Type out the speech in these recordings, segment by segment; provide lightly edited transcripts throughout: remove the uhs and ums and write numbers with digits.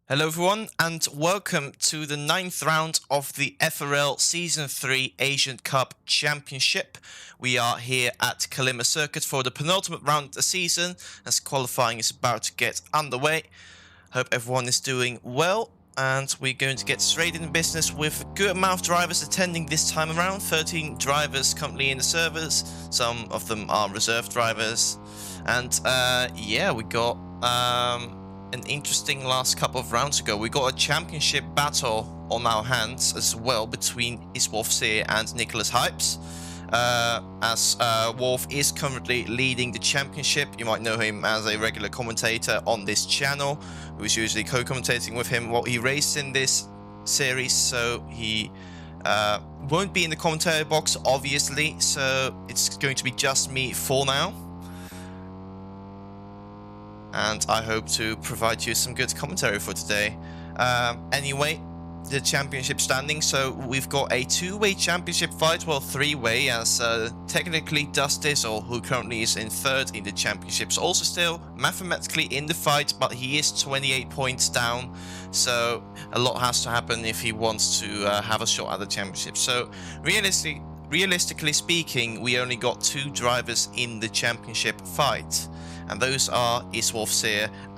Hello everyone and welcome to the 9th round of the FRL Season 3 Asian Cup Championship. We are here at Kalima Circuit for the penultimate round of the season as qualifying is about to get underway. Hope everyone is doing well and we're going to get straight into business with a good amount of drivers attending this time around. 13 drivers currently in the servers, some of them are reserve drivers, and yeah, we got an interesting last couple of rounds ago. We got a championship battle on our hands as well between Iswolf and Nicholas Hypes. As Wolf is currently leading the championship. You might know him as a regular commentator on this channel, who is usually co-commentating with him. Well, he raced in this series, so he won't be in the commentary box, obviously, so it's going to be just me for now. And I hope to provide you some good commentary for today. Anyway, the championship standing. So we've got a two-way championship fight, well, three-way, as technically Dustis, or who currently is in third in the championships, also still mathematically in the fight, but he is 28 points down. So a lot has to happen if he wants to have a shot at the championship. So realistically speaking, we only got two drivers in the championship fight, and those are Iswolf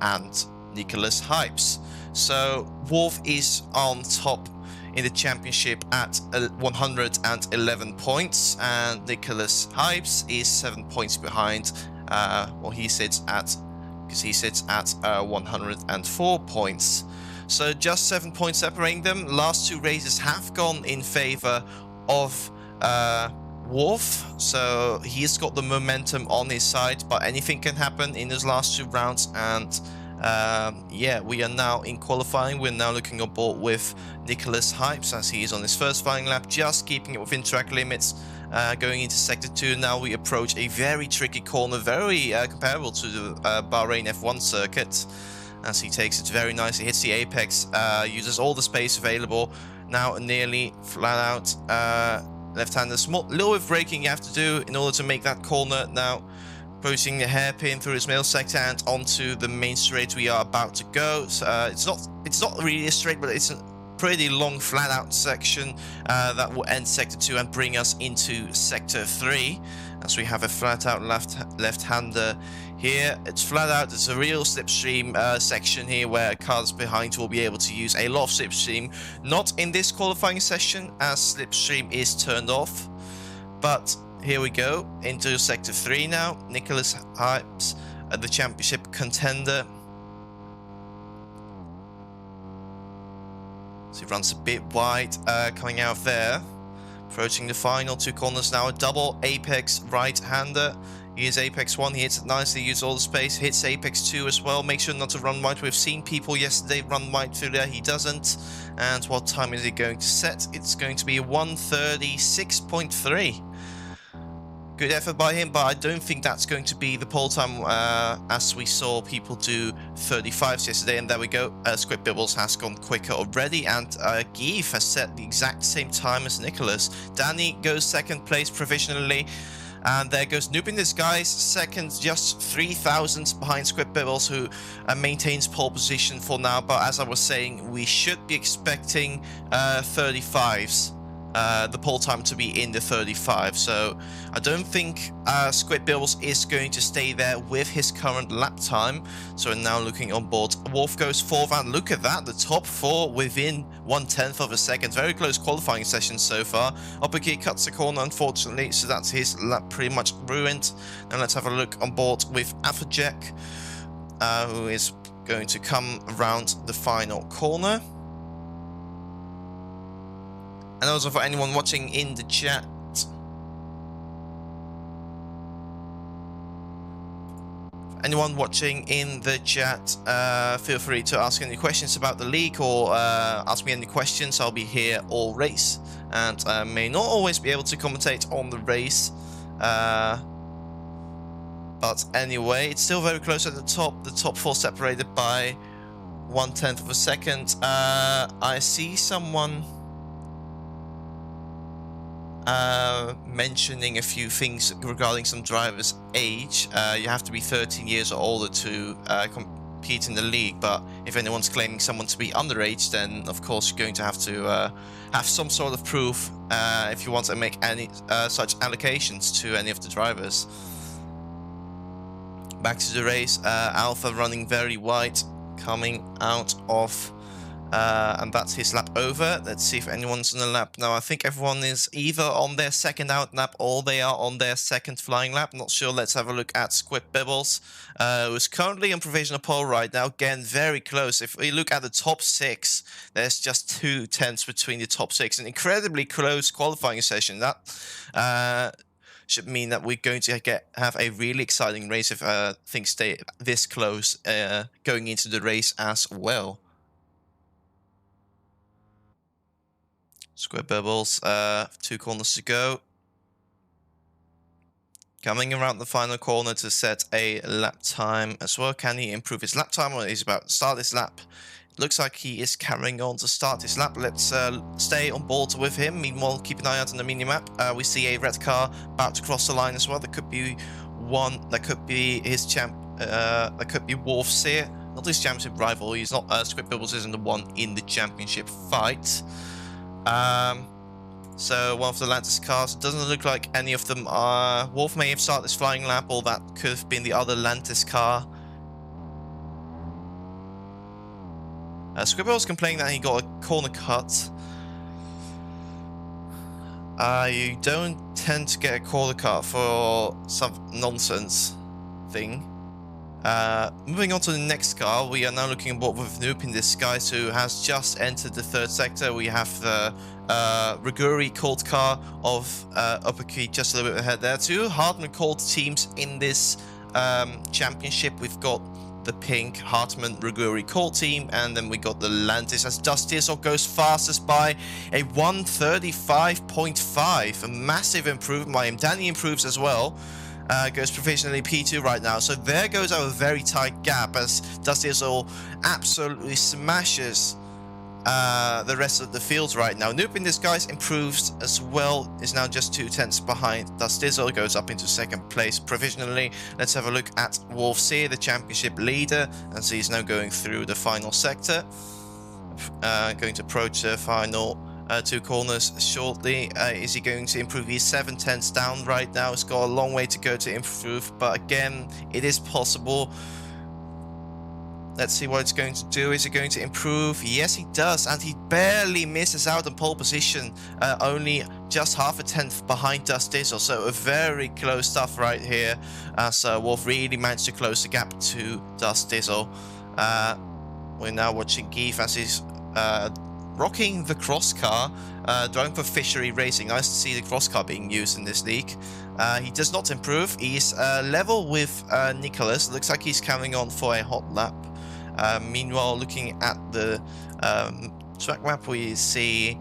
and Nicholas Hypes. So Wolf is on top in the championship at 111 points, and Nicholas Hypes is 7 points behind. Well, he sits at 104 points. So just 7 points separating them. Last two races have gone in favor of Wolf, so he's got the momentum on his side, but anything can happen in those last two rounds. And yeah, we are now in qualifying. We're now looking on board with Nicholas Hypes as he is on his first flying lap, just keeping it within track limits. Going into sector 2 now, we approach a very tricky corner, very comparable to the Bahrain F1 circuit, as he takes it very nicely, hits the apex, uses all the space available. Now nearly flat out left-hander. Small little bit of braking you have to do in order to make that corner. Now approaching the hairpin through his middle sector and onto the main straight we are about to go. So, it's not really a straight, but it's a pretty long flat-out section that will end sector 2 and bring us into sector 3, as we have a flat-out left-hander here. It's flat out. It's a real slipstream section here where cars behind will be able to use a lot of slipstream. Not in this qualifying session, as slipstream is turned off. But here we go into sector 3 now. Nicholas Hypes, the championship contender. So he runs a bit wide coming out of there. Approaching the final two corners now. A double apex right-hander. He is apex 1, he hits it nicely, uses all the space, hits apex 2 as well. Make sure not to run wide. We've seen people yesterday run wide through there, he doesn't. And what time is he going to set? It's going to be 1:36.3. Good effort by him, but I don't think that's going to be the pole time, as we saw people do 35s yesterday. And there we go, Squid Bibbles has gone quicker already, and Geef has set the exact same time as Nicholas. Danny goes second place provisionally. And there goes Noob in Disguise, second, just 3 thousandths behind Squid Bibbles, who maintains pole position for now. But as I was saying, we should be expecting 35s, the pole time to be in the 35. So I don't think Squid Bibbles is going to stay there with his current lap time. So we're now looking on board. Wolf goes fourth, and look at that, the top 4 within 1/10 of a second. Very close qualifying session so far. Upper-gear cuts the corner, unfortunately, so that's his lap pretty much ruined. Now let's have a look on board with Afajek, who is going to come around the final corner. And also for anyone watching in the chat, feel free to ask any questions about the league, or ask me any questions. I'll be here all race, and may not always be able to commentate on the race. But anyway, it's still very close at the top. The top 4 separated by 1/10 of a second. I see someone mentioning a few things regarding some drivers' age. You have to be 13 years or older to compete in the league. But if anyone's claiming someone to be underage, then of course you're going to have some sort of proof if you want to make any such allocations to any of the drivers. Back to the race, Alpha running very wide, coming out of, and that's his lap over. Let's see if anyone's on the lap now. I think everyone is either on their second out lap or they are on their second flying lap. Not sure. Let's have a look at Squid Bibbles, who's currently on provisional pole right now. Again, very close. If we look at the top 6, there's just 2 tenths between the top 6. An incredibly close qualifying session. That should mean that we're going to have a really exciting race if things stay this close going into the race as well. Square Bubbles, 2 corners to go. Coming around the final corner to set a lap time as well. Can he improve his lap time, or he's about to start his lap? Looks like he is carrying on to start his lap. Let's stay on board with him. Meanwhile, keep an eye out on the mini-map. We see a red car about to cross the line as well. There could be one. That could be his champ. That could be Wolf's here. Not his championship rival. He's not. Squid Bubbles isn't the one in the championship fight. So one of the Lantis cars. It doesn't look like any of them are. Wolf may have started his flying lap, or that could have been the other Lantis car. Squibble was complaining that he got a corner cut. You don't tend to get a corner cut for some nonsense thing. Moving on to the next car, we are now looking at what with Noob in Disguise, who has just entered the 3rd sector. We have the Riguri called car of Upperkey just a little bit ahead there. 2 Hartman called teams in this championship. We've got the pink Hartman Riguri call team, and then we got the Lantis as Dust Diesel goes fastest by a 1:35.5, a massive improvement by him. Danny improves as well, goes provisionally P2 right now. So there goes our very tight gap as Dust Diesel absolutely smashes the rest of the field right now. Noob in Disguise improves as well, is now just 2 tenths behind. Dust Diesel goes up into 2nd place provisionally. Let's have a look at Wolf Sear, the championship leader, as he's now going through the final sector. Going to approach the final 2 corners shortly. Is he going to improve? He's 7 tenths down right now. He's got a long way to go to improve, but again, it is possible. Let's see what it's going to do. Is it going to improve? Yes, he does, and he barely misses out on pole position, only just 0.5 tenth behind Dust Diesel, so a very close stuff right here, as Wolf really managed to close the gap to Dust Diesel. We're now watching Geef as he's rocking the cross car, driving for Fishery Racing. Nice to see the cross car being used in this league. He does not improve. He's level with Nicholas. Looks like he's coming on for a hot lap. Meanwhile, looking at the track map, we see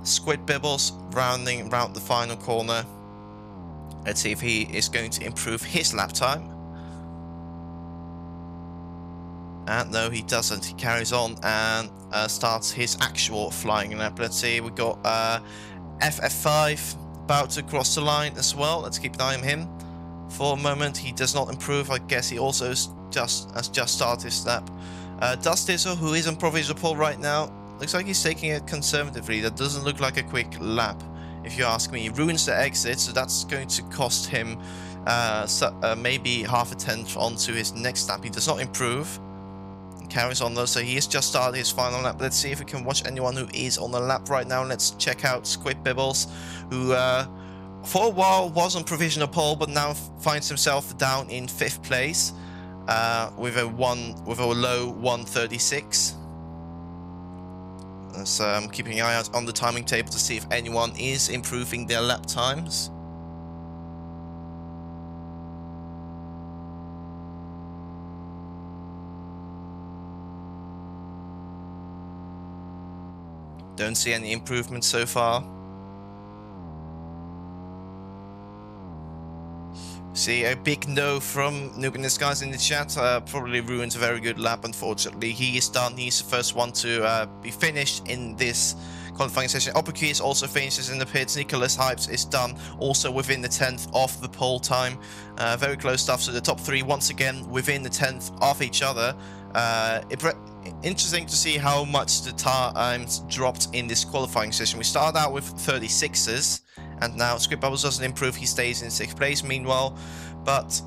Squid Bibbles rounding around the final corner. Let's see if he is going to improve his lap time. And no, he doesn't. He carries on and starts his actual flying lap. Let's see, we got FF5 about to cross the line as well. Let's keep an eye on him for a moment. He does not improve. I guess he also has just started his lap. Dust Diesel, who is on provisional pole right now, looks like he's taking it conservatively. That doesn't look like a quick lap, if you ask me. He ruins the exit, so that's going to cost him maybe 0.5 tenth onto his next lap. He does not improve. Carries on though, so he has just started his final lap. Let's see if we can watch anyone who is on the lap right now. Let's check out Squid Bibbles, who for a while was on provisional pole, but now finds himself down in 5th place with a low 1:36. So I'm keeping an eye out on the timing table to see if anyone is improving their lap times. Don't see any improvements so far. See a big no from Noob in Disguise in the chat. Probably ruins a very good lap, unfortunately. He is done. He's the first one to be finished in this qualifying session. Upperkeys also finishes in the pits. Nicholas Hypes is done, also within the 10th of the pole time. Very close stuff. So the top 3 once again within the 10th of each other. Interesting to see how much the times dropped in this qualifying session. We started out with 36s, and now Script Bubbles doesn't improve. He stays in 6th place meanwhile. But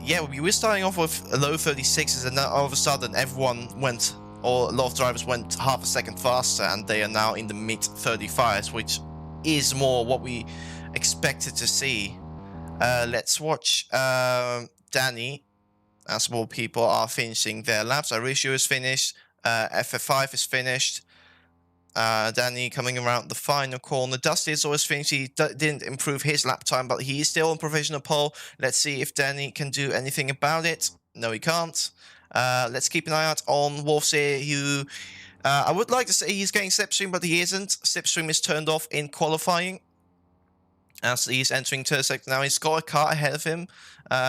yeah, we were starting off with low 36s, and then all of a sudden everyone went, or a lot of drivers went half a second faster, and they are now in the mid 35s, which is more what we expected to see. Let's watch Danny, as more people are finishing their laps. Arishu is finished, FF5 is finished. Danny coming around the final corner. Dusty is always finished. He didn't improve his lap time, but he is still on provisional pole. Let's see if Danny can do anything about it. No, he can't. Let's keep an eye out on Wolf's here, who I would like to say he's getting slipstream, but he isn't. Slipstream is turned off in qualifying. As he's entering turn sector now, he's got a car ahead of him,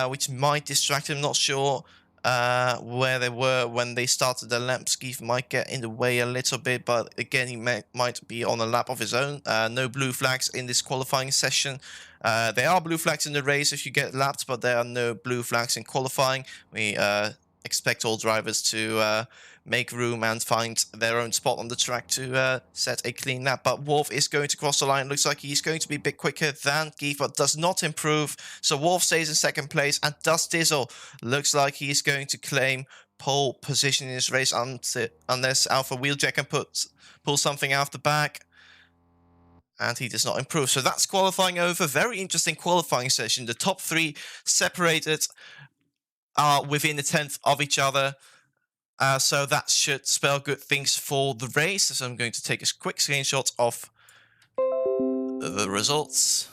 which might distract him. Not sure where they were when they started the lap. Skeef might get in the way a little bit, but again, he might be on a lap of his own. No blue flags in this qualifying session. There are blue flags in the race if you get lapped, but there are no blue flags in qualifying. We expect all drivers to make room and find their own spot on the track to set a clean lap. But Wolf is going to cross the line. Looks like he's going to be a bit quicker than Geef, but does not improve. So Wolf stays in 2nd place, and Dust Dizzle looks like he's going to claim pole position in this race unless Alpha Wheeljack can pull something out the back. And he does not improve. So that's qualifying over. Very interesting qualifying session. The top 3 separated are within a 10th of each other. So that should spell good things for the race. So I'm going to take a quick screenshot of the results.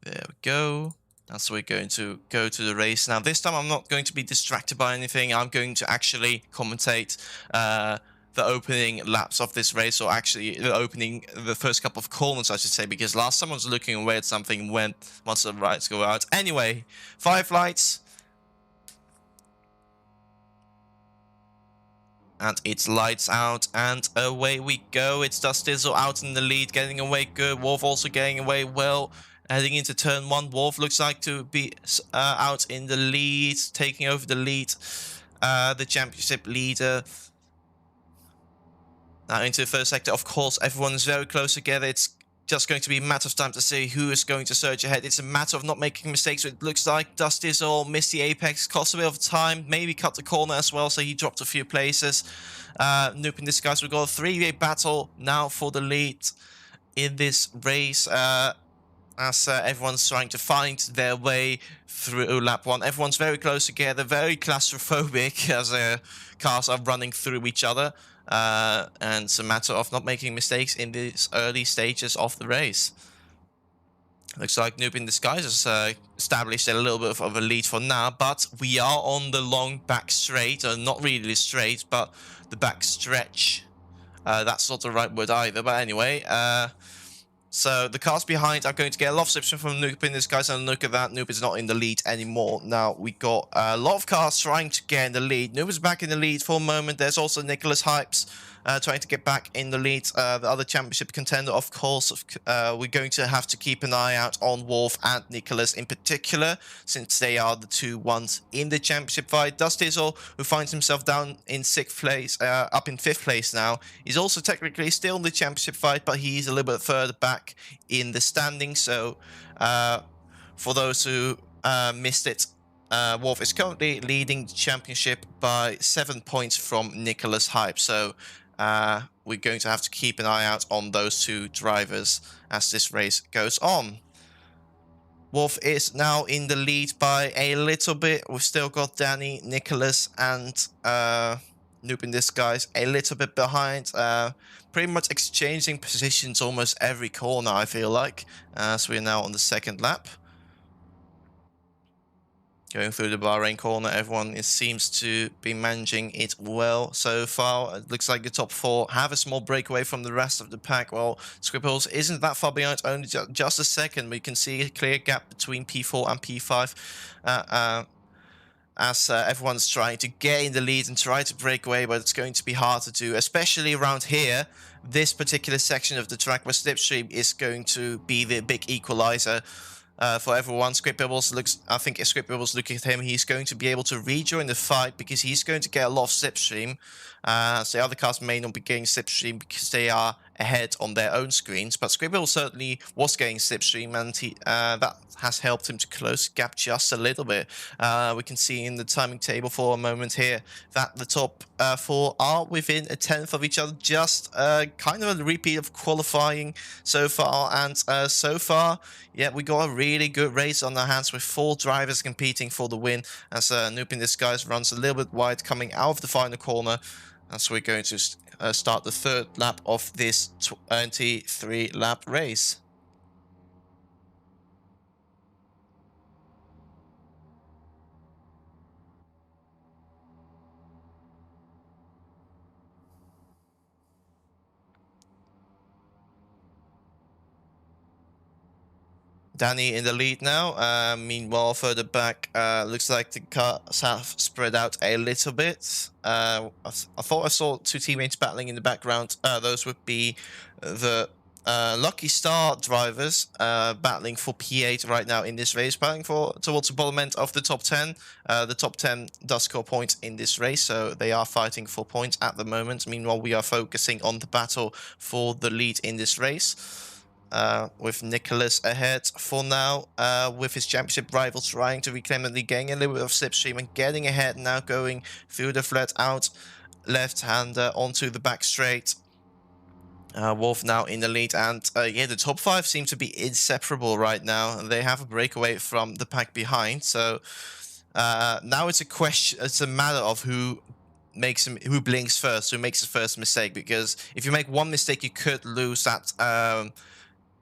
There we go. And so we're going to go to the race. Now this time I'm not going to be distracted by anything. I'm going to actually commentate the opening laps of this race, or actually the first couple of corners, I should say, because last time I was looking away at something once the lights go out. Anyway, 5 lights. And it's lights out, and away we go. It's Dust Dizzle out in the lead, getting away good. Wolf also getting away well. Heading into turn 1, Wolf looks like to be out in the lead, taking over the lead, the championship leader. Now into the first sector, of course, everyone is very close together. It's just going to be a matter of time to see who is going to surge ahead. It's a matter of not making mistakes. So it looks like Dust Dizzle missed the apex, cost a bit of time, maybe cut the corner as well, so he dropped a few places. Noob in Disguise, we've got a 3-way battle now for the lead in this race. As everyone's trying to find their way through lap 1. Everyone's very close together, very claustrophobic as cars are running through each other. And it's a matter of not making mistakes in these early stages of the race. Looks like Noob in Disguise has established a little bit of a lead for now, but we are on the long back straight, or not really straight, but the back stretch. That's not the right word either, but anyway, so the cars behind are going to get a lot of substitution from Noob in Disguise, and look at that, Noob is not in the lead anymore. Now we got a lot of cars trying to get in the lead. Noob is back in the lead for a moment. There's also Nicholas Hypes trying to get back in the lead. The other championship contender, of course, we're going to have to keep an eye out on Wolf and Nicholas in particular, since they are the 2 ones in the championship fight. Dust Dizzle, who finds himself down in 6th place, up in 5th place now, he's also technically still in the championship fight, but he's a little bit further back in the standings. So for those who missed it, Wolf is currently leading the championship by 7 points from Nicholas Hype. So we're going to have to keep an eye out on those 2 drivers as this race goes on. Wolf is now in the lead by a little bit. We've still got Danny, Nicholas, and Noob in Disguise a little bit behind. Pretty much exchanging positions almost every corner, I feel like. So we're now on the 2nd lap. Going through the Bahrain corner, everyone seems to be managing it well so far. It looks like the top 4 have a small breakaway from the rest of the pack. Well, Scribbles isn't that far behind, only just a second. We can see a clear gap between P4 and P5. as everyone's trying to get in the lead and try to break away, but it's going to be hard to do, especially around here. This particular section of the track where Slipstream is going to be the big equalizer for everyone. Scriptables looks, I think if Scriptables look at him, he's going to be able to rejoin the fight because he's going to get a lot of Slipstream. So the other cars may not be getting Slipstream because they are ahead on their own screens, but Scribble certainly was getting Slipstream, and that has helped him to close the gap just a little bit. We can see in the timing table for a moment here that the top four are within a tenth of each other, just kind of a repeat of qualifying so far, and so far, yeah, we got a really good race on our hands with 4 drivers competing for the win, as Noob in Disguise runs a little bit wide coming out of the final corner. And so we're going to start the 3rd lap of this 23 lap race. Danny in the lead now. Meanwhile, further back, looks like the cars have spread out a little bit. I thought I saw 2 teammates battling in the background. Those would be the Lucky Star drivers battling for P8 right now in this race, battling towards the bottom end of the top 10. The top 10 does score points in this race, so they are fighting for points at the moment. Meanwhile, we are focusing on the battle for the lead in this race. With Nicholas ahead for now, with his championship rival trying to reclaim the lead, getting a little bit of slipstream and getting ahead now, going through the flat out left-hander onto the back straight. Wolf now in the lead, and yeah, the top 5 seem to be inseparable right now. They have a breakaway from the pack behind, so now it's a question. It's a matter of who blinks first, who makes the first mistake. Because if you make one mistake, you could lose that.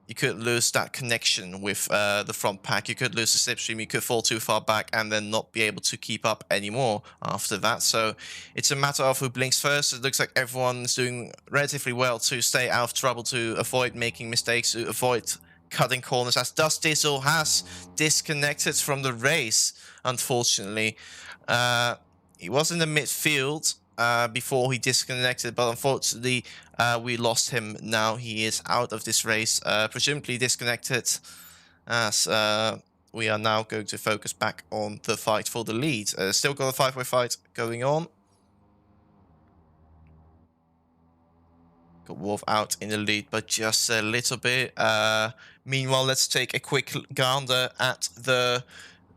You could lose that connection with the front pack. You could lose the slipstream. You could fall too far back and then not be able to keep up anymore after that. So it's a matter of who blinks first. It looks like everyone's doing relatively well to stay out of trouble, to avoid making mistakes, to avoid cutting corners, as Dust Diesel has disconnected from the race, unfortunately. He was in the midfield before he disconnected, but unfortunately we lost him. Now he is out of this race, presumably disconnected, as we are now going to focus back on the fight for the lead. Still got a 5-way fight going on. Got Wolf out in the lead, but just a little bit. Meanwhile, let's take a quick gander at the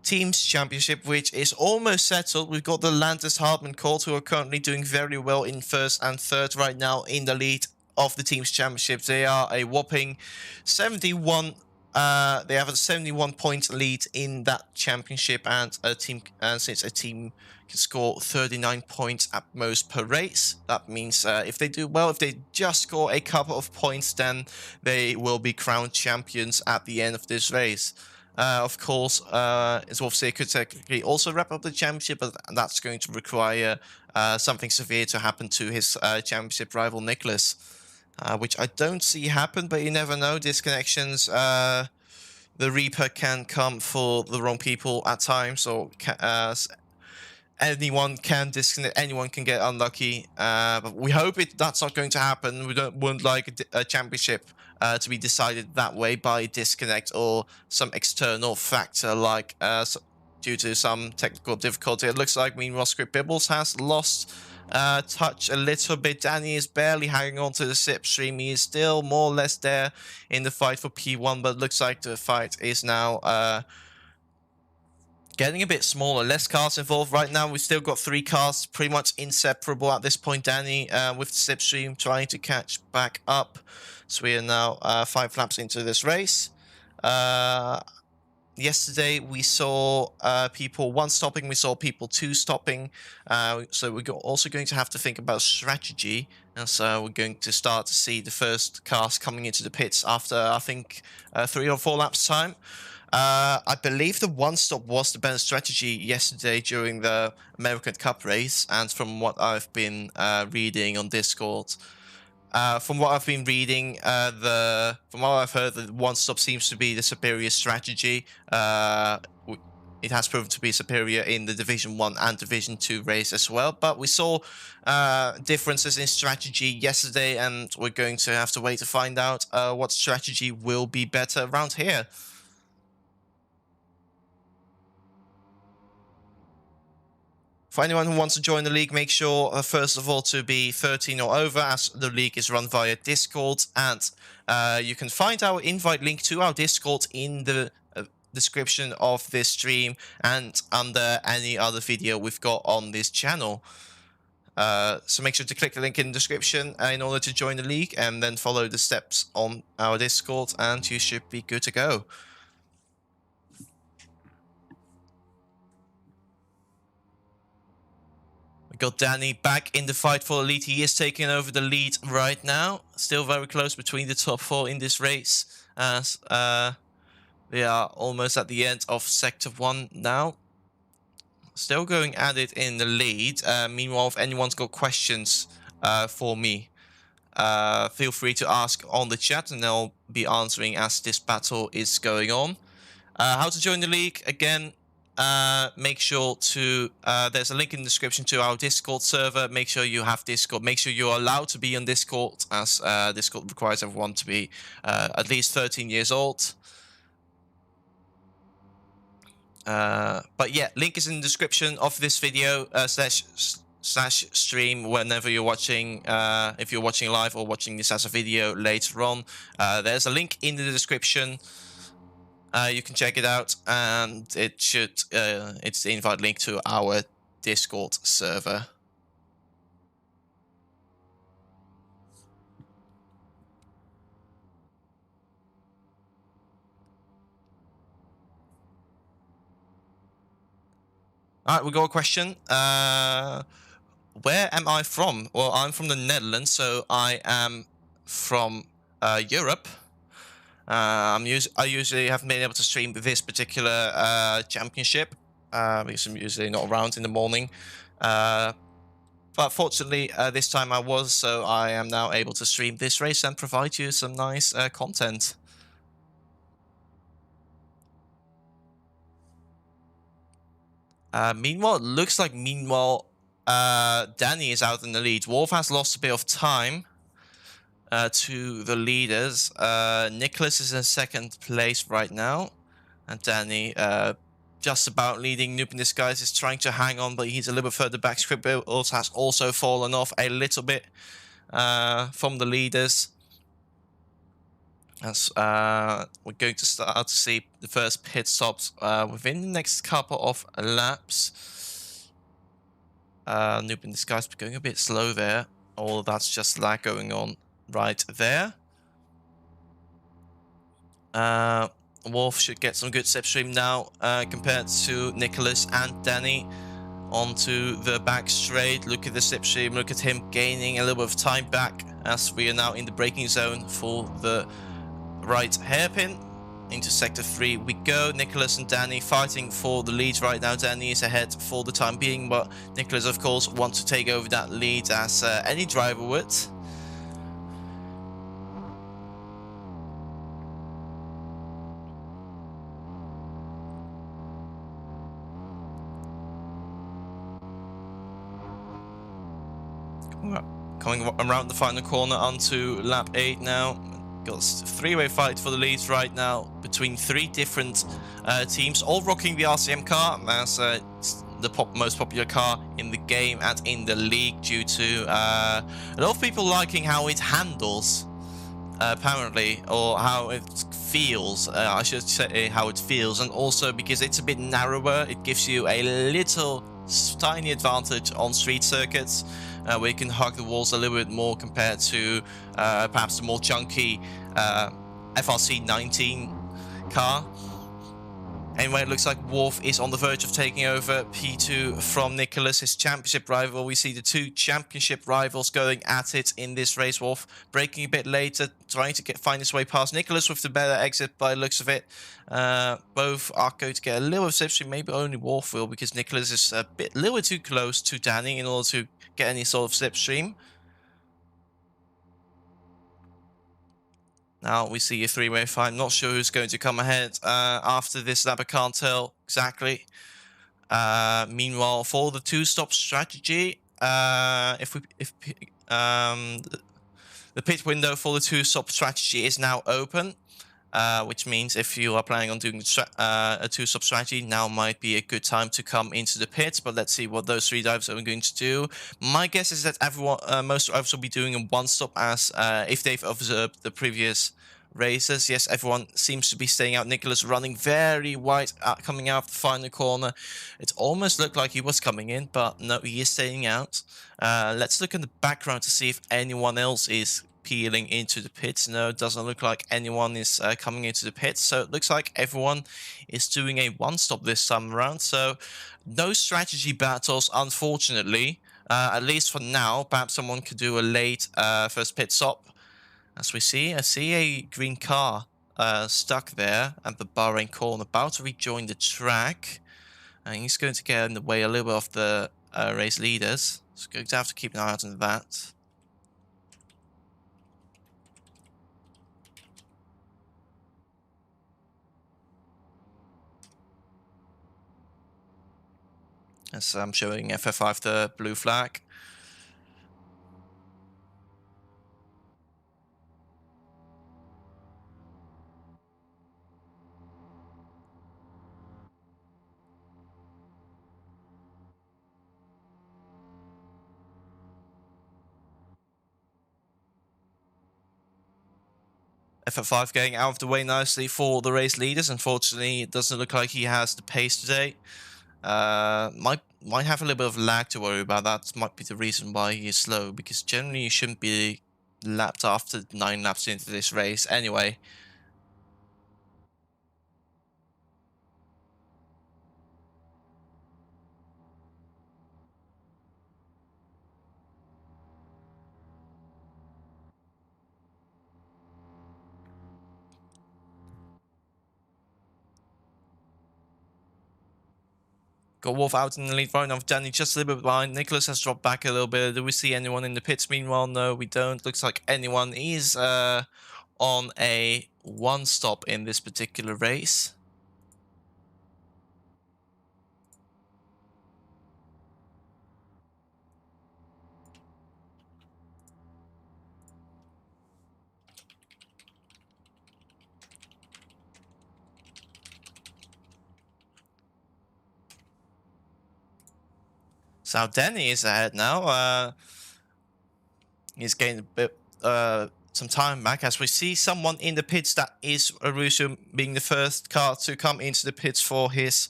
Teams Championship, which is almost settled. We've got the Landis Hardman Colt, who are currently doing very well in 1st and 3rd right now in the lead of the Teams Championship. They are a whopping 71. They have a 71-point lead in that championship, and since a team can score 39 points at most per race, that means if they do well, if they just score a couple of points, then they will be crowned champions at the end of this race. Of course, Wolfseer could technically also wrap up the championship, but that's going to require something severe to happen to his championship rival Nicholas, which I don't see happen, but you never know. Disconnections, the Reaper can come for the wrong people at times, or anyone can disconnect, anyone can get unlucky, but we hope that's not going to happen. We wouldn't like a championship to be decided that way by disconnect or some external factor, like due to some technical difficulty. It looks like meanwhile Script Bibbles has lost touch a little bit. Danny is barely hanging on to the slipstream. He is still more or less there in the fight for P1, but it looks like the fight is now getting a bit smaller, less cars involved right now. We've still got 3 cars, pretty much inseparable at this point. Danny with slipstream trying to catch back up. So we are now 5 laps into this race. Yesterday we saw people 1 stopping, we saw people 2 stopping. So we're also going to have to think about strategy. And so we're going to start to see the first cars coming into the pits after, I think, 3 or 4 laps time. I believe the 1 stop was the better strategy yesterday during the American Cup race, and from what I've been reading on Discord, from what I've been reading, from what I've heard, the 1 stop seems to be the superior strategy. it has proven to be superior in the Division 1 and Division 2 race as well. But we saw differences in strategy yesterday, and we're going to have to wait to find out what strategy will be better around here. For anyone who wants to join the league, make sure, first of all, to be 13 or over, as the league is run via Discord. And you can find our invite link to our Discord in the description of this stream and under any other video we've got on this channel. So make sure to click the link in the description in order to join the league, and then follow the steps on our Discord, and you should be good to go. Got Danny back in the fight for Elite. He is taking over the lead right now. Still very close between the top 4 in this race, as they are almost at the end of Sector 1 now. Still going at it in the lead. Meanwhile, if anyone's got questions for me, feel free to ask on the chat, and I'll be answering as this battle is going on. How to join the league? Again, make sure to there's a link in the description to our Discord server. Make sure you have Discord. Make sure you're allowed to be on Discord, as Discord requires everyone to be at least 13 years old. But yeah, link is in the description of this video slash stream whenever you're watching, if you're watching live or watching this as a video later on. There's a link in the description. You can check it out, and it should it's the invite link to our Discord server. Alright, we got a question. Where am I from? Well, I'm from the Netherlands, so I am from Europe. I usually haven't been able to stream this particular championship because I'm usually not around in the morning. But fortunately, this time I was, so I am now able to stream this race and provide you some nice content. Meanwhile, it looks like Danny is out in the lead. Wolf has lost a bit of time to the leaders. Nicholas is in second place right now, and Danny just about leading. Noob in Disguise is trying to hang on, but he's a little bit further back. Script has also fallen off a little bit from the leaders. As we're going to start to see the first pit stops within the next couple of laps. Noob in Disguise going a bit slow there. All that's just lag going on right there. Wolf should get some good slipstream now compared to Nicholas and Danny onto the back straight. Look at the slipstream, look at him gaining a little bit of time back as we are now in the braking zone for the right hairpin. Into Sector 3 we go. Nicholas and Danny fighting for the lead right now. Danny is ahead for the time being, but Nicholas of course wants to take over that lead as any driver would. Coming around the final corner onto lap 8 now. Got a three-way fight for the lead right now between 3 different teams, all rocking the RCM car. That's the most popular car in the game and in the league, due to a lot of people liking how it handles, apparently, or how it feels. I should say how it feels, and also because it's a bit narrower, it gives you a little tiny advantage on street circuits, where you can hug the walls a little bit more compared to perhaps the more chunky FRC 19 car. Anyway, it looks like Wolf is on the verge of taking over P2 from Nicholas, his championship rival. We see the 2 championship rivals going at it in this race. Wolf braking a bit later, trying to find his way past Nicholas with the better exit by the looks of it. Both are going to get a little slipstream, maybe only Wolf will, because Nicholas is a little bit too close to Danny in order to get any sort of slipstream. Now we see a three-way fight. Not sure who's going to come ahead after this lap. I can't tell exactly. Meanwhile, for the two-stop strategy, the pit window for the two-stop strategy is now open. Which means if you are planning on doing a two-stop strategy, now might be a good time to come into the pits. But let's see what those three drivers are going to do. My guess is that most drivers will be doing a one-stop, as if they've observed the previous races. Yes, everyone seems to be staying out. Nicholas running very wide, coming out of the final corner. It almost looked like he was coming in, but no, he is staying out. Let's look in the background to see if anyone else is peeling into the pits. No, it doesn't look like anyone is coming into the pits. So it looks like everyone is doing a one-stop this time around. So no strategy battles, unfortunately. At least for now. Perhaps someone could do a late first pit stop. As we see, I see a green car stuck there at the Bahrain corner, about to rejoin the track. And he's going to get in the way a little bit of the race leaders. So going to have to keep an eye out on that. As I'm showing FF5 the blue flag. FF5 getting out of the way nicely for the race leaders. Unfortunately, it doesn't look like he has the pace today. Might have a little bit of lag to worry about. That might be the reason why he is slow, because generally you shouldn't be lapped after 9 laps into this race anyway. Got Wolf out in the lead right now. Danny just a little bit behind. Nicholas has dropped back a little bit. Do we see anyone in the pits? Meanwhile, no, we don't. Looks like anyone is on a one stop in this particular race. So Danny is ahead now. He's gained a bit, some time back, as we see someone in the pits. That is Arusu being the first car to come into the pits for his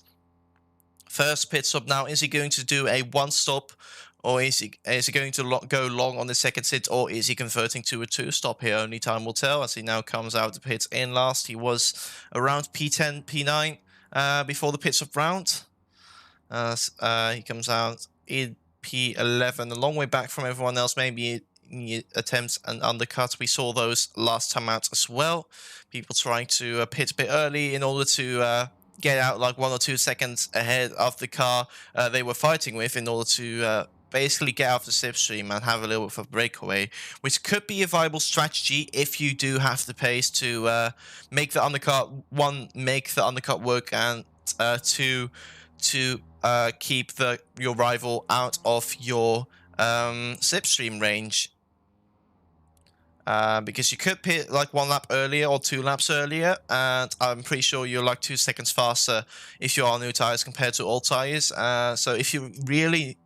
first pit stop. Now, is he going to do a one stop, or is he going to go long on the second stint, or is he converting to a two stop here? Only time will tell, as he now comes out of the pits in last. He was around P10, P9 before the pit stop round. He comes out in P11, a long way back from everyone else. Maybe he attempts an undercut. We saw those last time out as well. People trying to pit a bit early in order to get out like 1 or 2 seconds ahead of the car they were fighting with, in order to basically get out of the slipstream and have a little bit of a breakaway, which could be a viable strategy if you do have the pace to make the undercut, make the undercut work, and two, to keep your rival out of your slipstream range. Because you could pit like 1 lap earlier or 2 laps earlier, and I'm pretty sure you're like 2 seconds faster if you're on new tires compared to old tires. So if you really,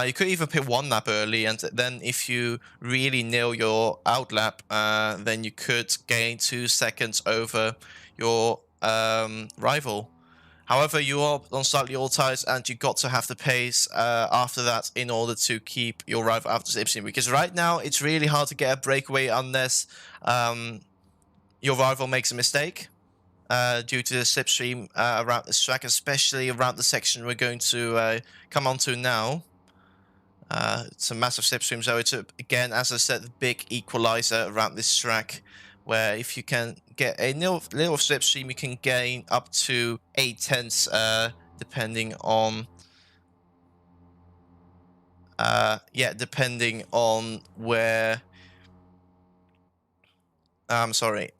you could even pit 1 lap early, and then if you really nail your out lap, then you could gain 2 seconds over your rival. However, you are on slightly old tires, and you got to have the pace after that in order to keep your rival out of the slipstream. Because right now, it's really hard to get a breakaway unless your rival makes a mistake due to the slipstream around this track, especially around the section we're going to come on to now. It's a massive slipstream, so it's, again, as I said, a big equalizer around this track, where if you can get a little slipstream, you can gain up to 8/10, depending on depending on where I'm sorry.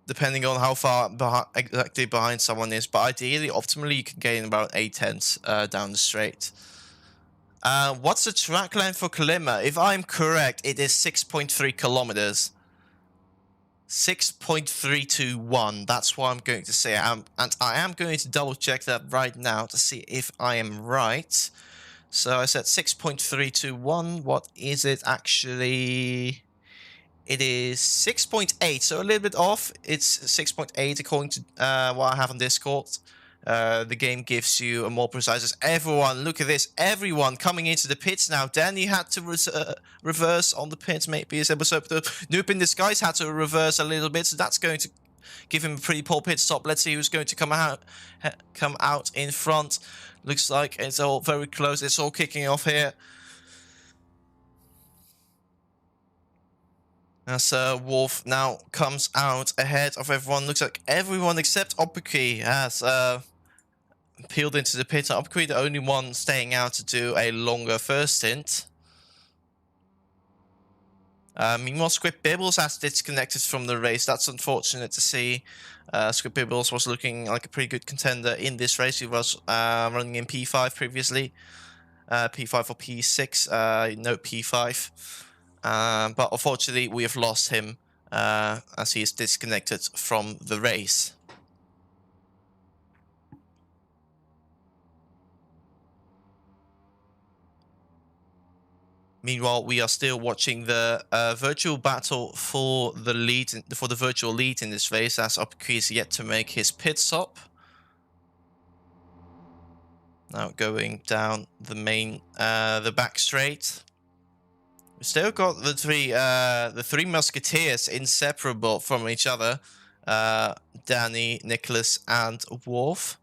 Depending on how far exactly behind someone is, but ideally, optimally, you can gain about 8/10 down the straight. What's the track length for Kalima? If I'm correct, it is 6.3 kilometers. 6.321. That's what I'm going to say. And I am going to double check that right now to see if I am right. So I said 6.321. What is it actually? It is 6.8, so a little bit off. It's 6.8 according to what I have on Discord. The game gives you a more precise. Everyone, look at this. Everyone coming into the pits now. Danny had to reverse on the pits. Maybe his episode. Noob in Disguise had to reverse a little bit, so that's going to give him a pretty poor pit stop. Let's see who's going to come out in front. Looks like it's all very close. It's all kicking off here. As Wolf now comes out ahead of everyone. Looks like everyone except Opaki has peeled into the pit. Opaki, the only one staying out to do a longer first stint. Meanwhile, Squid Bibbles has disconnected from the race. That's unfortunate to see. Squid Bibbles was looking like a pretty good contender in this race. He was running in P5 previously. P5 or P6, no P5. But unfortunately, we have lost him as he is disconnected from the race. Meanwhile, we are still watching the virtual battle for the lead, for the virtual lead in this race, as Opaki is yet to make his pit stop. Now going down the the back straight. We still got the three musketeers inseparable from each other. Danny, Nicholas, and Worf.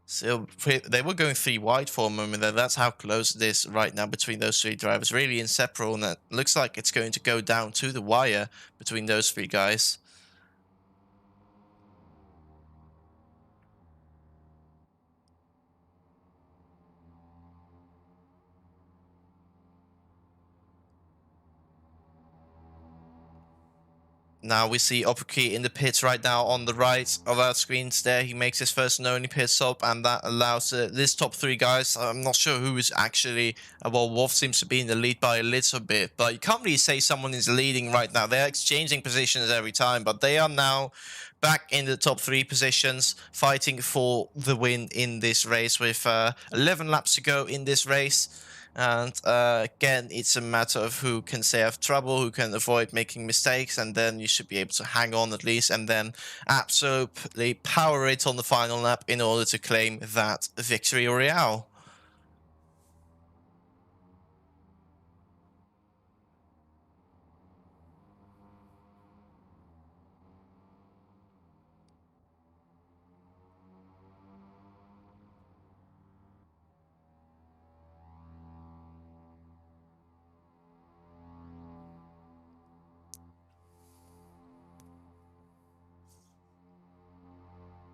So they were going 3 wide for a moment there. That's how close it is right now between those 3 drivers. Really inseparable, and it looks like it's going to go down to the wire between those 3 guys. Now we see Opaki in the pits right now on the right of our screens there. He makes his first and only pit stop, and that allows this top 3 guys. I'm not sure who is actually... well, Wolf seems to be in the lead by a little bit, but you can't really say someone is leading right now. They're exchanging positions every time, but they are now back in the top 3 positions, fighting for the win in this race with 11 laps to go in this race. And again, it's a matter of who can stay out of trouble, who can avoid making mistakes, and then you should be able to hang on at least, and then absolutely power it on the final lap in order to claim that victory royale.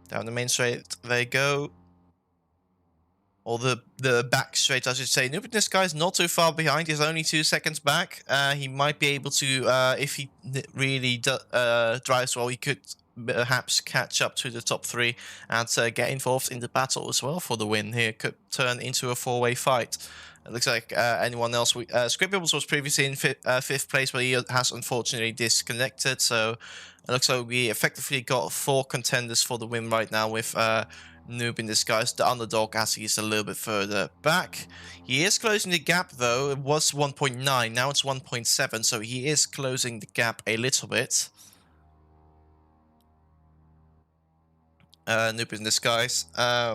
Down the main straight they go. Or the back straight, I should say. Noob, this guy's not too far behind. He's only 2 seconds back. He might be able to, if he really drives well, he could perhaps catch up to the top 3 and get involved in the battle as well for the win here. Could turn into a 4-way fight. It looks like anyone else... Scribbles was previously in 5th place, but he has unfortunately disconnected. So it looks like we effectively got 4 contenders for the win right now with... Noob in Disguise, the underdog, as he's a little bit further back. He is closing the gap though. It was 1.9, now it's 1.7, so he is closing the gap a little bit. Noob in Disguise,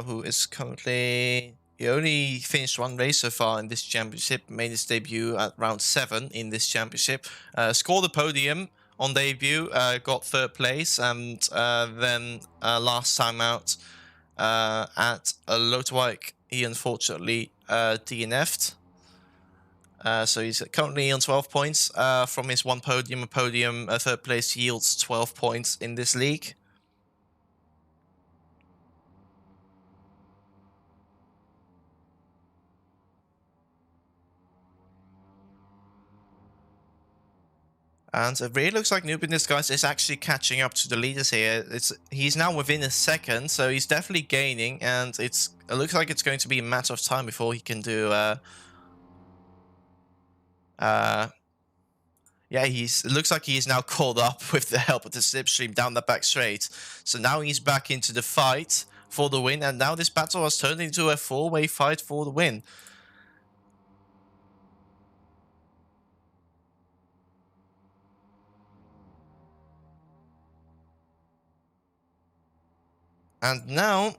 who is currently... He only finished 1 race so far in this championship, made his debut at round 7 in this championship. Scored a podium on debut, got 3rd place, and then last time out... at Lotwijk, he unfortunately DNF'd. So he's currently on 12 points from his 1 podium. A podium, 3rd place yields 12 points in this league. And it really looks like Noob in Disguise is actually catching up to the leaders here. He's now within a second, so he's definitely gaining, and it looks like it's going to be a matter of time before he can do yeah, it looks like he's now caught up with the help of the slipstream down the back straight. So now he's back into the fight for the win, and now this battle has turned into a four-way fight for the win. And now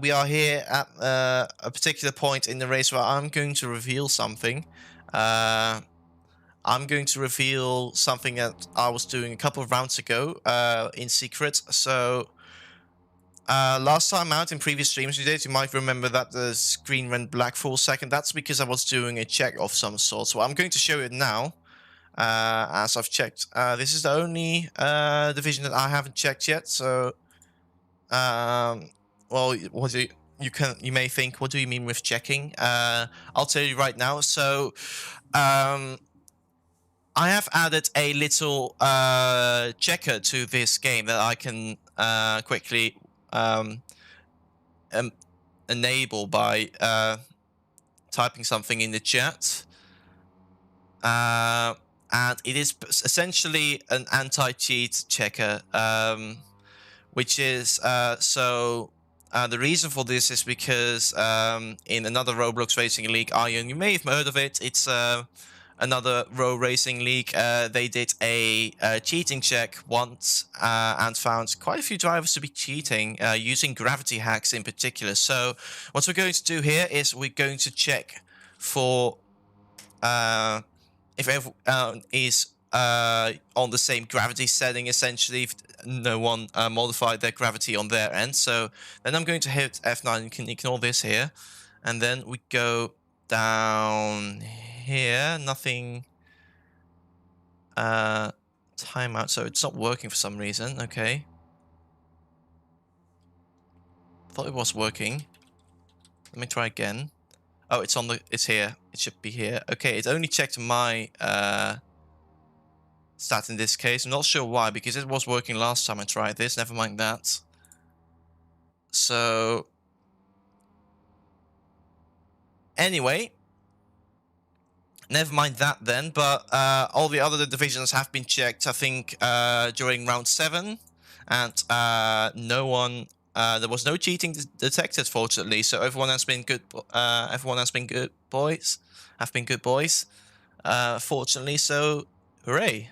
we are here at a particular point in the race where I'm going to reveal something. I'm going to reveal something that I was doing a couple of rounds ago in secret. So last time out in previous streams we did, you might remember that the screen went black for a second. That's because I was doing a check of some sort. So I'm going to show it now. As I've checked, this is the only division that I haven't checked yet. So, well, you may think, what do you mean with checking? I'll tell you right now. So, I have added a little checker to this game that I can quickly enable by typing something in the chat. And it is essentially an anti-cheat checker, which is the reason for this is because in another Roblox racing league, Iron, you may have heard of it. It's another row racing league. They did a cheating check once and found quite a few drivers to be cheating using gravity hacks in particular. So what we're going to do here is we're going to check for if everyone is on the same gravity setting, essentially, if no one modified their gravity on their end. So then I'm going to hit F9. You can ignore this here. And then we go down here. Nothing. Timeout. So it's not working for some reason. Okay. Thought it was working. Let me try again. Oh, it's here. It should be here. Okay, it only checked my stat in this case. I'm not sure why, because it was working last time I tried this. Never mind that. So anyway, never mind that then. But all the other divisions have been checked, I think, during round 7, and no one. There was no cheating detected, fortunately. So everyone has been good. Everyone has been good boys. Have been good boys. Fortunately, so hooray!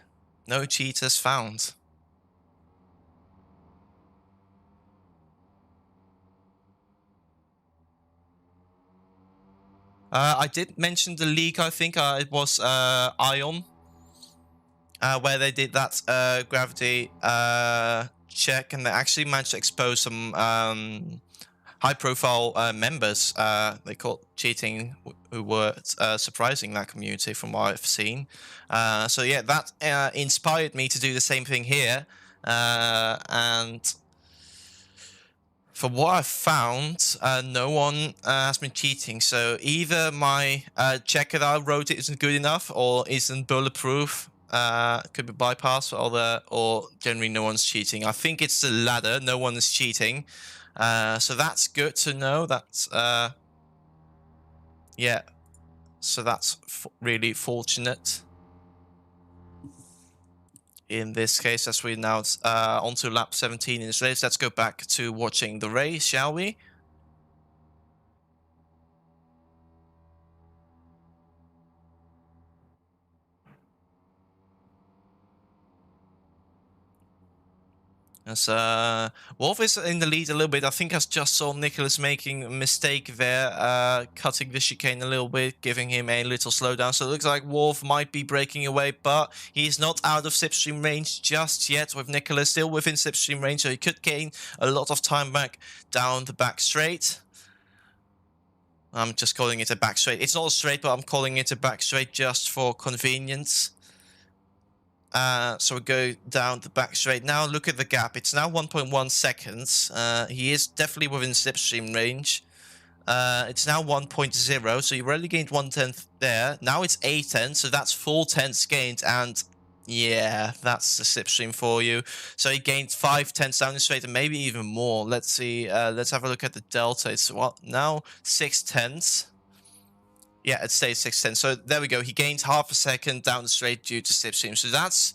No cheaters found. I did mention the league. I think it was Ion, where they did that gravity check, and they actually managed to expose some high-profile members they caught cheating who were surprising that community from what I've seen. So yeah, that inspired me to do the same thing here, and from what I've found, no one has been cheating. So either my checker that I wrote isn't good enough, or isn't bulletproof. Could be bypassed, or generally no one's cheating. I think it's the latter. No one is cheating. So that's good to know. That's yeah. So that's really fortunate. In this case, as we're now onto lap 17 in this race, let's go back to watching the race, shall we? As Wolf is in the lead a little bit. I think I just saw Nicholas making a mistake there, cutting the chicane a little bit, giving him a little slowdown. So it looks like Wolf might be breaking away, but he's not out of slipstream range just yet, with Nicholas still within slipstream range, so he could gain a lot of time back down the back straight. I'm just calling it a back straight. It's not a straight, but I'm calling it a back straight just for convenience. So we go down the back straight. Now look at the gap. It's now 1.1 seconds. He is definitely within slipstream range. It's now 1.0, so you already gained 1/10 there. Now it's 8/10, so that's 4/10 gained. And Yeah, that's the slipstream for you. So he gained 5/10 down the straight and maybe even more. Let's see. Let's have a look at the delta. It's what now 6/10. Yeah, it stays 6/10. So there we go. He gained half a second down the straight due to slipstream. So that's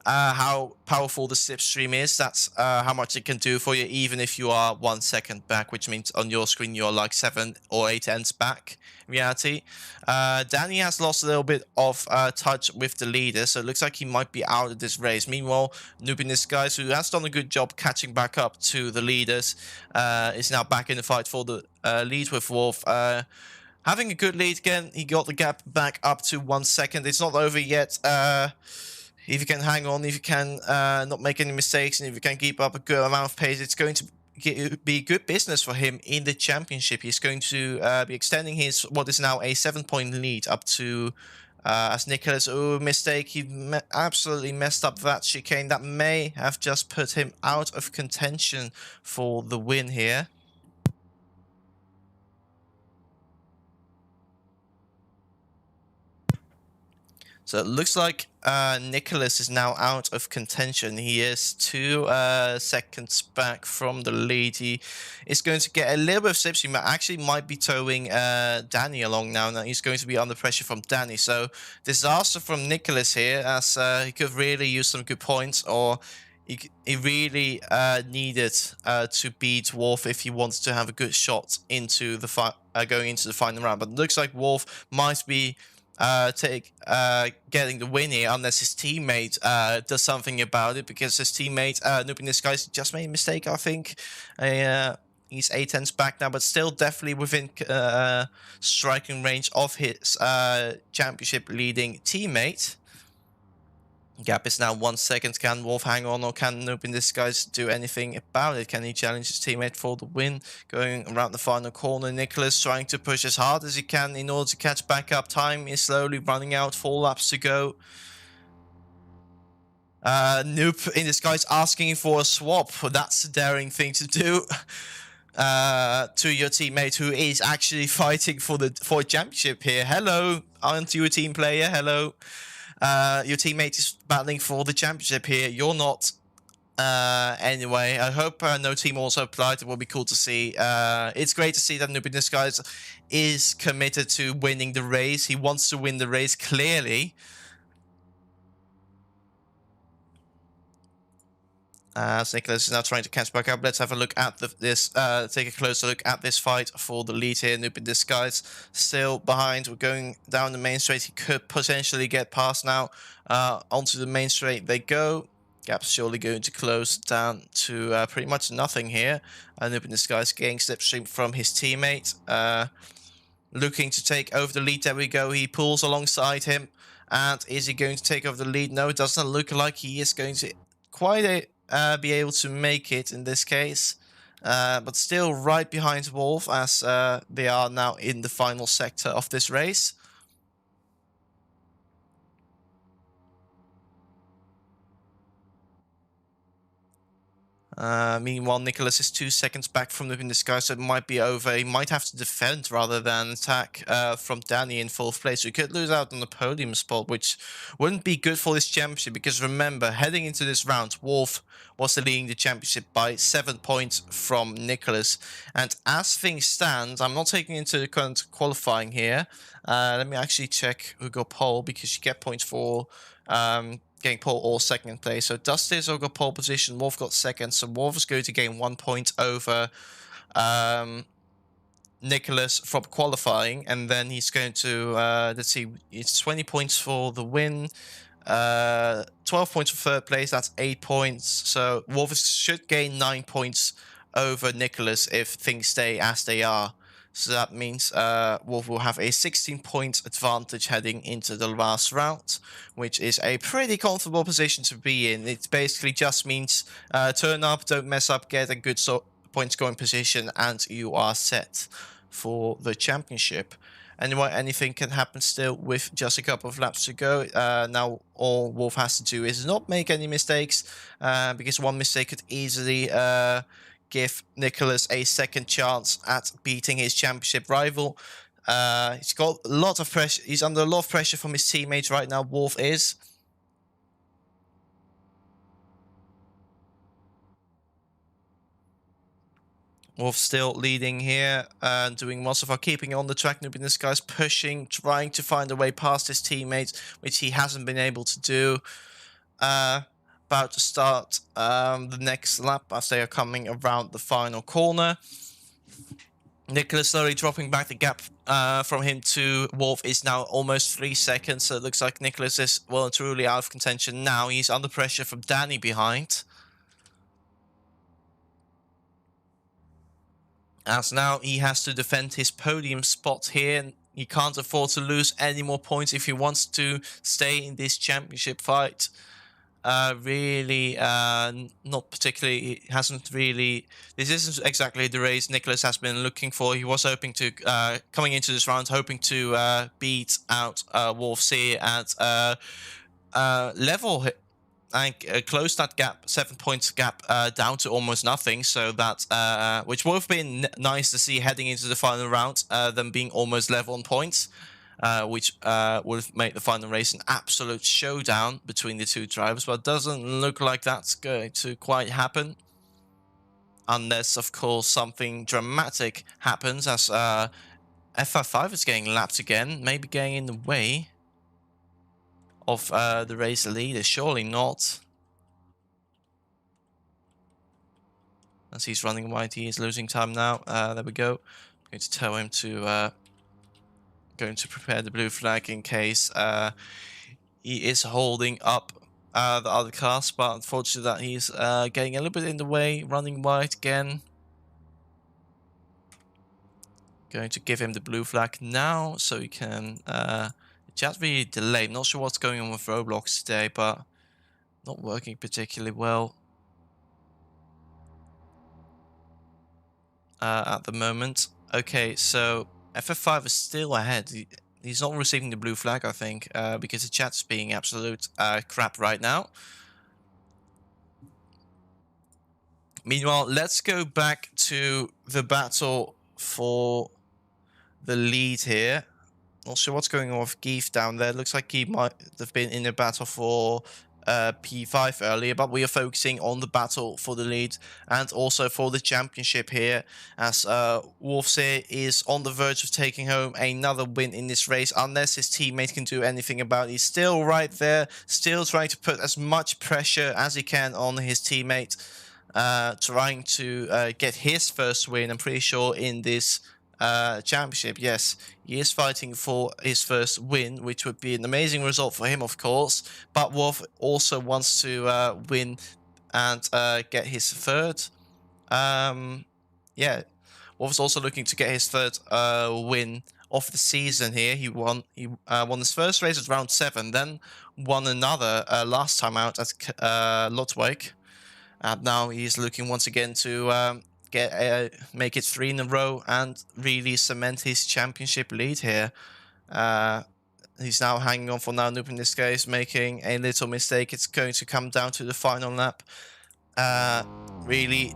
how powerful the slipstream is. That's how much it can do for you, even if you are 1 second back, which means on your screen you're like 7 or 8 ends back. In reality, Danny has lost a little bit of touch with the leader, so it looks like he might be out of this race. Meanwhile, Noob in Disguise, who has done a good job catching back up to the leaders, is now back in the fight for the lead with Wolf. Having a good lead again, he got the gap back up to 1 second. It's not over yet. If you can hang on, if you can not make any mistakes, and if you can keep up a good amount of pace, it's going to be good business for him in the championship. He's going to be extending his what is now a 7-point lead up to as Nicholas. Oh, mistake! He absolutely messed up that chicane. That may have just put him out of contention for the win here. So it looks like Nicholas is now out of contention. He is 2 seconds back from the lead. He is going to get a little bit of slipstream, but actually might be towing Danny along now. Now he's going to be under pressure from Danny. So disaster from Nicholas here, as he could really use some good points, or he really needed to beat Wolf if he wants to have a good shot into the going into the final round. But it looks like Wolf might be getting the win here, unless his teammate does something about it, because his teammate Noob in Disguise just made a mistake. I think he's 8 ends back now, but still definitely within striking range of his championship leading teammate. Gap is now 1 second. Can Wolf hang on, or can Noob in Disguise do anything about it? Can he challenge his teammate for the win? Going around the final corner, Nicholas trying to push as hard as he can in order to catch back up. Time is slowly running out, 4 laps to go. Noob in Disguise asking for a swap. That's a daring thing to do. To your teammate who is actually fighting for a championship here. Hello, aren't you a team player? Hello. Your teammate is battling for the championship here. You're not. Anyway, I hope no team also applied. It will be cool to see. It's great to see that Noob in Disguise is committed to winning the race. He wants to win the race, clearly. As Nicholas is now trying to catch back up, let's have a look at take a closer look at this fight for the lead here. Noob in Disguise still behind. We're going down the main straight. He could potentially get past now. Onto the main straight they go. Gap's surely going to close down to pretty much nothing here. Noob in Disguise getting slipstream from his teammate. Looking to take over the lead. There we go. He pulls alongside him. And is he going to take over the lead? No, it doesn't look like he is going to be able to make it in this case, but still right behind Wolf, as they are now in the final sector of this race. Meanwhile, Nicholas is 2 seconds back from Noob in Disguise, so it might be over. He might have to defend rather than attack from Danny in 4th place. We could lose out on the podium spot, which wouldn't be good for this championship, because remember, heading into this round, Wolf was leading the championship by 7 points from Nicholas. And as things stand, I'm not taking into account qualifying here. Let me actually check who got pole, because you get points for getting pole or second place. So Dusty's got pole position, Wolf got second, so Wolf is going to gain 1 point over Nicholas from qualifying, and then he's going to let's see, it's 20 points for the win, 12 points for 3rd place, that's 8 points. So Wolf should gain 9 points over Nicholas if things stay as they are. So that means Wolf will have a 16-point advantage heading into the last round, which is a pretty comfortable position to be in. It basically just means turn up, don't mess up, get a good point scoring position, and you are set for the championship. Anyway, anything can happen still with just a couple of laps to go. Now all Wolf has to do is not make any mistakes, because one mistake could easily give Nicholas a second chance at beating his championship rival. He's got a lot of pressure. He's under a lot of pressure from his teammates right now. Wolf is. Wolf still leading here, doing most of our keeping on the track. Noob in this guy's pushing, trying to find a way past his teammates, which he hasn't been able to do. About to start the next lap as they are coming around the final corner. Nicholas slowly dropping back. The gap from him to Wolf is now almost 3 seconds. So it looks like Nicholas is well and truly out of contention now. He's under pressure from Danny behind. As now he has to defend his podium spot here. He can't afford to lose any more points if he wants to stay in this championship fight. Really, not particularly, hasn't really, this isn't exactly the race Nicholas has been looking for. He was hoping to, coming into this round, hoping to beat out Wolf C at level and close that gap, 7 points gap, down to almost nothing. So that, which would have been nice to see heading into the final round, them being almost level on points. Which would have made the final race an absolute showdown between the two drivers, but it doesn't look like that's going to quite happen. Unless, of course, something dramatic happens as FR5 is getting lapped again, maybe getting in the way of the race leader. Surely not. As he's running wide, he is losing time now. There we go. I'm going to tell him to... going to prepare the blue flag in case he is holding up the other cars, but unfortunately that he's getting a little bit in the way, running wide again. Going to give him the blue flag now so he can just really delay. Not sure what's going on with ROBLOX today, but not working particularly well at the moment. Okay, so FF5 is still ahead. He's not receiving the blue flag, I think, because the chat's being absolute crap right now. Meanwhile, let's go back to the battle for the lead here. Not sure what's going on with Geef down there. Looks like he might have been in a battle for P5 earlier, but we are focusing on the battle for the lead and also for the championship here, as Wolfseer is on the verge of taking home another win in this race unless his teammate can do anything about it. He's still right there, still trying to put as much pressure as he can on his teammate, trying to get his first win. I'm pretty sure in this championship, yes, he is fighting for his first win, which would be an amazing result for him, of course, but Wolf also wants to win and get his third. Yeah, Wolf's also looking to get his third win of the season here. He won his first race at round 7, then won another last time out at Lotwijk, and now he's looking once again to make it 3 in a row and really cement his championship lead here. He's now hanging on for now. Noob in this case making a little mistake. It's going to come down to the final lap. Really,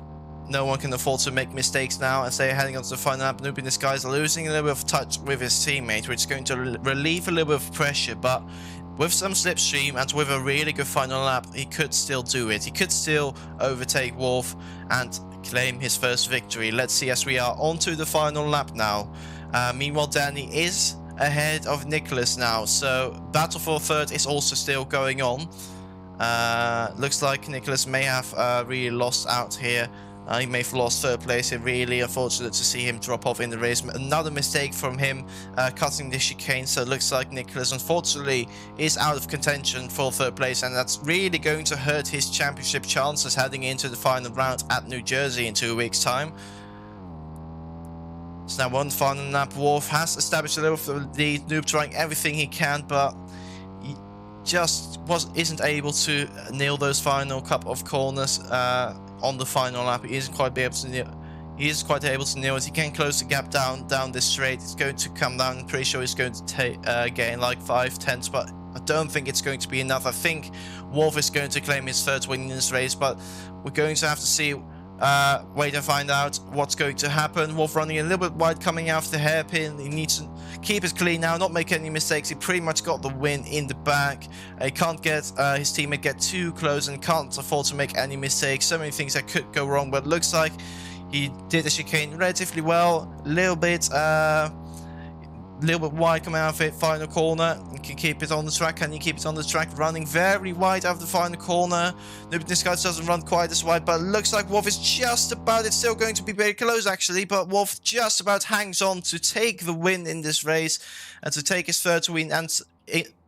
no one can afford to make mistakes now as they're heading on to the final lap. Noob in this guy is losing a little bit of touch with his teammate, which is going to relieve a little bit of pressure, but with some slipstream and with a really good final lap, he could still do it. He could still overtake Wolf and claim his first victory. Let's see as we are on to the final lap now. Meanwhile, Danny is ahead of Nicholas now, so battle for third is also still going on. Looks like Nicholas may have really lost out here. He may have lost third place here. Really unfortunate to see him drop off in the race. Another mistake from him cutting the chicane, so it looks like Nicholas unfortunately is out of contention for third place, and that's really going to hurt his championship chances heading into the final round at New Jersey in 2 weeks' time. So now one final lap. Wolf has established a little bit of the lead. Noob trying everything he can, but he just isn't able to nail those final couple of corners on the final lap. He isn't quite able to nail it. He can close the gap down this straight. It's going to come down. I'm pretty sure he's going to gain like 5/10, but I don't think it's going to be enough. I think Wolf is going to claim his third win in this race, but we're going to have to see. Wait and find out what's going to happen. Wolf running a little bit wide, coming out of the hairpin. He needs to keep it clean now, not make any mistakes. He pretty much got the win in the back. He can't get his teammate get too close and can't afford to make any mistakes. So many things that could go wrong, but it looks like He did the chicane relatively well. A little bit wide coming out of it. Final corner. You can keep it on the track. Can you keep it on the track? Running very wide out of the final corner. This guy doesn't run quite as wide, but it looks like Wolf is just about. It's still going to be very close actually, but Wolf just about hangs on to take the win in this race and to take his third win and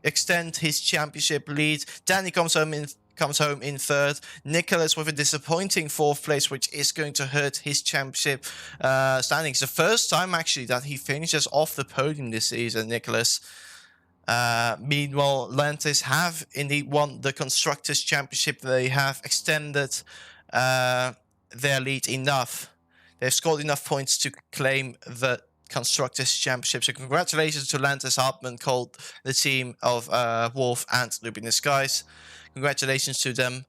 extend his championship lead. Danny comes home in third. Nicholas with a disappointing fourth place, which is going to hurt his championship standings. The first time actually that he finishes off the podium this season, Nicholas. Meanwhile, Lantis have indeed won the Constructors' Championship. They have extended their lead enough. They've scored enough points to claim the Constructors' Championship. So congratulations to Lantis, Hartman, Colt, the team of Wolf and Looping the Skies. Congratulations to them.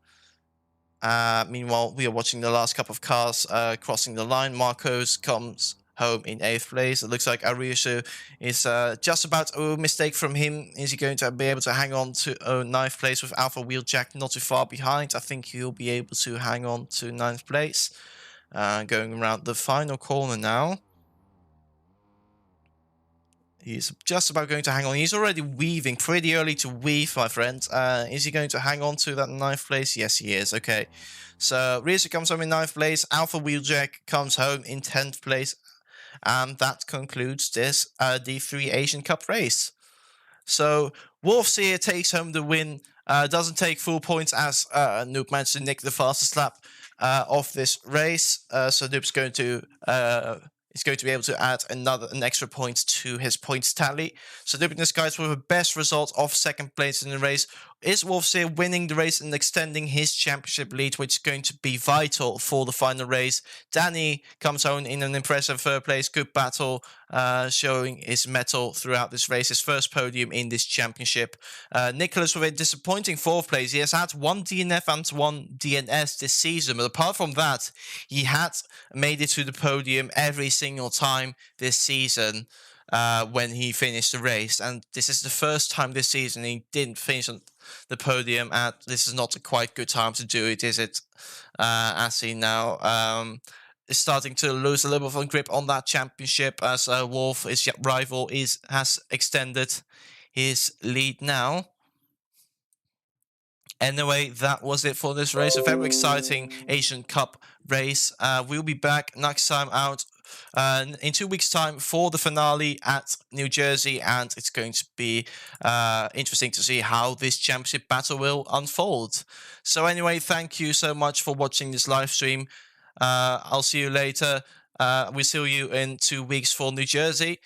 Meanwhile, we are watching the last couple of cars crossing the line. Marcos comes home in 8th place. It looks like Ariushu is just about a mistake from him. Is he going to be able to hang on to 9th place with Alpha Wheeljack not too far behind? I think he'll be able to hang on to 9th place. Going around the final corner now. He's just about going to hang on. He's already weaving, pretty early to weave, my friends. Is he going to hang on to that 9th place? Yes, he is. Okay. So, Risa comes home in 9th place. Alpha Wheeljack comes home in 10th place. And that concludes this D3 Asian Cup race. So, Wolf's here takes home the win. Doesn't take full points as Noob managed to nick the fastest lap of this race. So, Noob's going to... is going to be able to add an extra point to his points tally. So Looping the Skies with the best result of 2nd place in the race. Is Wolfseer winning the race and extending his championship lead, which is going to be vital for the final race. Danny comes home in an impressive 3rd place. Good battle, showing his mettle throughout this race. His first podium in this championship. Nicholas with a disappointing 4th place. He has had 1 DNF and 1 DNS this season, but apart from that, he had made it to the podium every single time this season when he finished the race. And this is the first time this season he didn't finish on the podium, and this is not a quite good time to do it, is it? As he now is starting to lose a little bit of grip on that championship, as Wolf, his rival, has extended his lead now. Anyway, that was it for this race. A very exciting Asian Cup race. We'll be back next time out in 2 weeks' time for the finale at New Jersey, and it's going to be interesting to see how this championship battle will unfold. So anyway, thank you so much for watching this live stream. I'll see you later. We'll see you in 2 weeks for New Jersey.